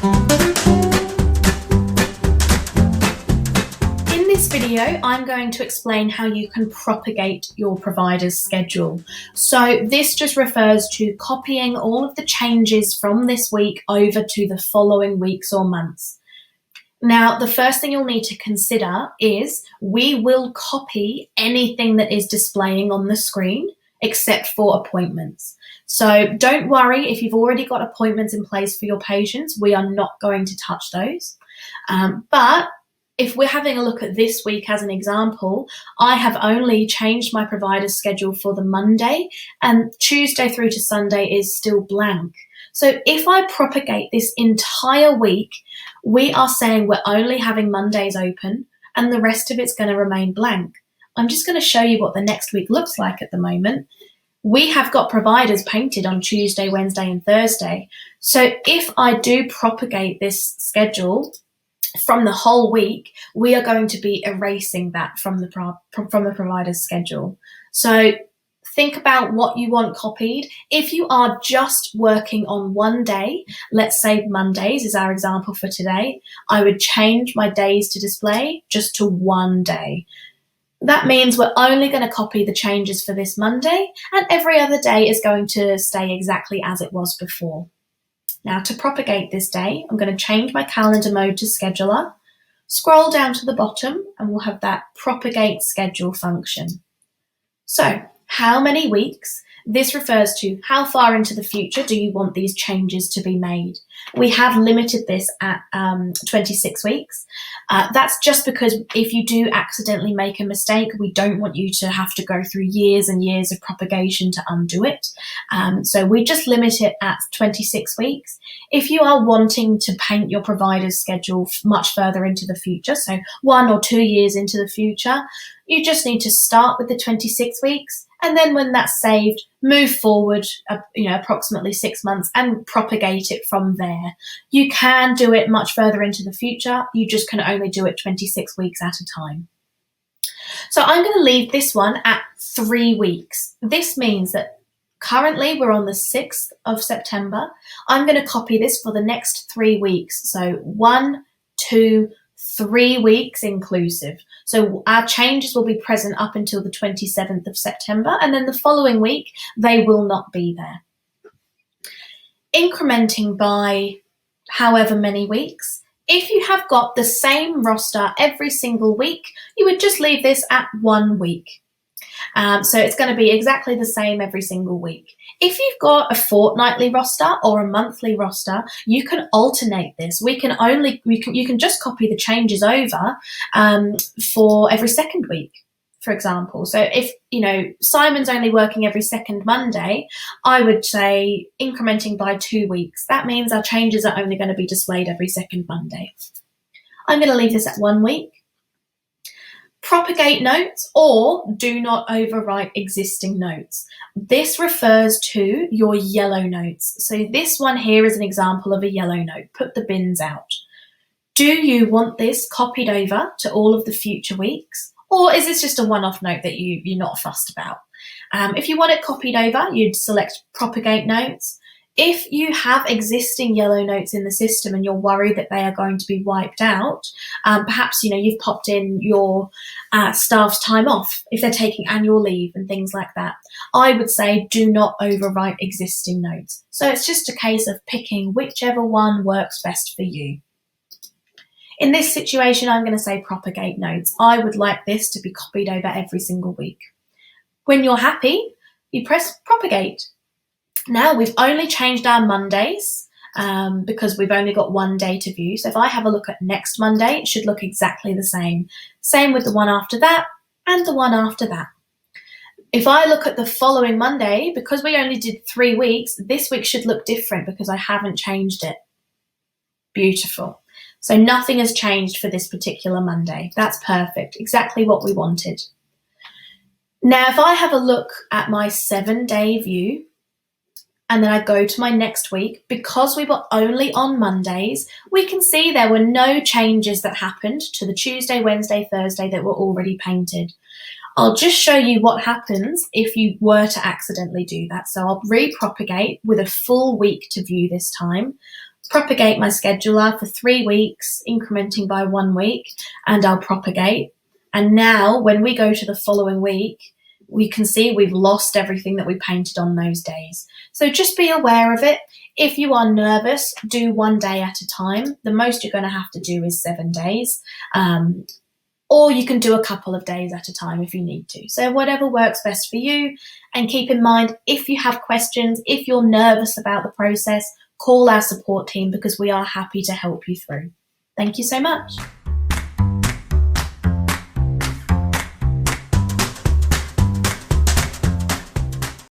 In this video, I'm going to explain how you can propagate your provider's schedule. So this just refers to copying all of the changes from this week over to the following weeks or months. Now, the first thing you'll need to consider is we will copy anything that is displaying on the screen except for appointments. So don't worry if you've already got appointments in place for your patients, we are not going to touch those. But if we're having a look at this week as an example, I have only changed my provider's schedule for the Monday, and Tuesday through to Sunday is still blank. So if I propagate this entire week, we are saying we're only having Mondays open and the rest of it's going to remain blank. I'm just going to show you what the next week looks like at the moment. We have got providers painted on Tuesday, Wednesday, and Thursday. So if I do propagate this schedule from the whole week, we are going to be erasing that from the provider's schedule. So think about what you want copied. If you are just working on one day, let's say Mondays is our example for today, I would change my days to display just to one day. That means we're only going to copy the changes for this Monday, and every other day is going to stay exactly as it was before. Now, to propagate this day, I'm going to change my calendar mode to scheduler, scroll down to the bottom, and we'll have that propagate schedule function. So, how many weeks? This refers to how far into the future do you want these changes to be made. We have limited this at 26 weeks. That's just because if you do accidentally make a mistake, we don't want you to have to go through years and years of propagation to undo it. So we just limit it at 26 weeks. If you are wanting to paint your provider's schedule much further into the future, so 1 or 2 years into the future, you just need to start with the 26 weeks. And then when that's saved, move forward, approximately 6 months and propagate it from there. You can do it much further into the future. You just can only do it 26 weeks at a time. So I'm going to leave this one at 3 weeks. This means that currently we're on the 6th of September. I'm going to copy this for the next 3 weeks. So 1, 2, 3 weeks inclusive. So our changes will be present up until the 27th of September, and then the following week, they will not be there. Incrementing by however many weeks. If you have got the same roster every single week, you would just leave this at 1 week. So it's going to be exactly the same every single week. If you've got a fortnightly roster or a monthly roster, you can alternate this. You can just copy the changes over for every second week, for example. So if Simon's only working every second Monday, I would say incrementing by 2 weeks. That means our changes are only going to be displayed every second Monday. I'm going to leave this at 1 week. Propagate notes or do not overwrite existing notes. This refers to your yellow notes. So this one here is an example of a yellow note. Put the bins out. Do you want this copied over to all of the future weeks? Or is this just a one-off note that you're not fussed about? If you want it copied over, you'd select propagate notes. If you have existing yellow notes in the system and you're worried that they are going to be wiped out, perhaps you've popped in your staff's time off if they're taking annual leave and things like that, I would say do not overwrite existing notes. So it's just a case of picking whichever one works best for you. In this situation, I'm going to say propagate notes. I would like this to be copied over every single week. When you're happy, you press propagate. Now we've only changed our Mondays because we've only got 1 day to view. So if I have a look at next Monday, it should look exactly the same. Same with the one after that and the one after that. If I look at the following Monday, because we only did 3 weeks, this week should look different because I haven't changed it. Beautiful. So nothing has changed for this particular Monday. That's perfect. Exactly what we wanted. Now, if I have a look at my 7-day view, and then I go to my next week, because we were only on Mondays, we can see there were no changes that happened to the Tuesday, Wednesday, Thursday that were already painted. I'll just show you what happens if you were to accidentally do that. So I'll repropagate with a full week to view this time, propagate my scheduler for 3 weeks, incrementing by 1 week, and I'll propagate. And now when we go to the following week, we can see we've lost everything that we painted on those days. So just be aware of it. If you are nervous, do 1 day at a time. The most you're going to have to do is 7 days. Or you can do a couple of days at a time if you need to. So whatever works best for you. And keep in mind, if you have questions, if you're nervous about the process, call our support team because we are happy to help you through. Thank you so much.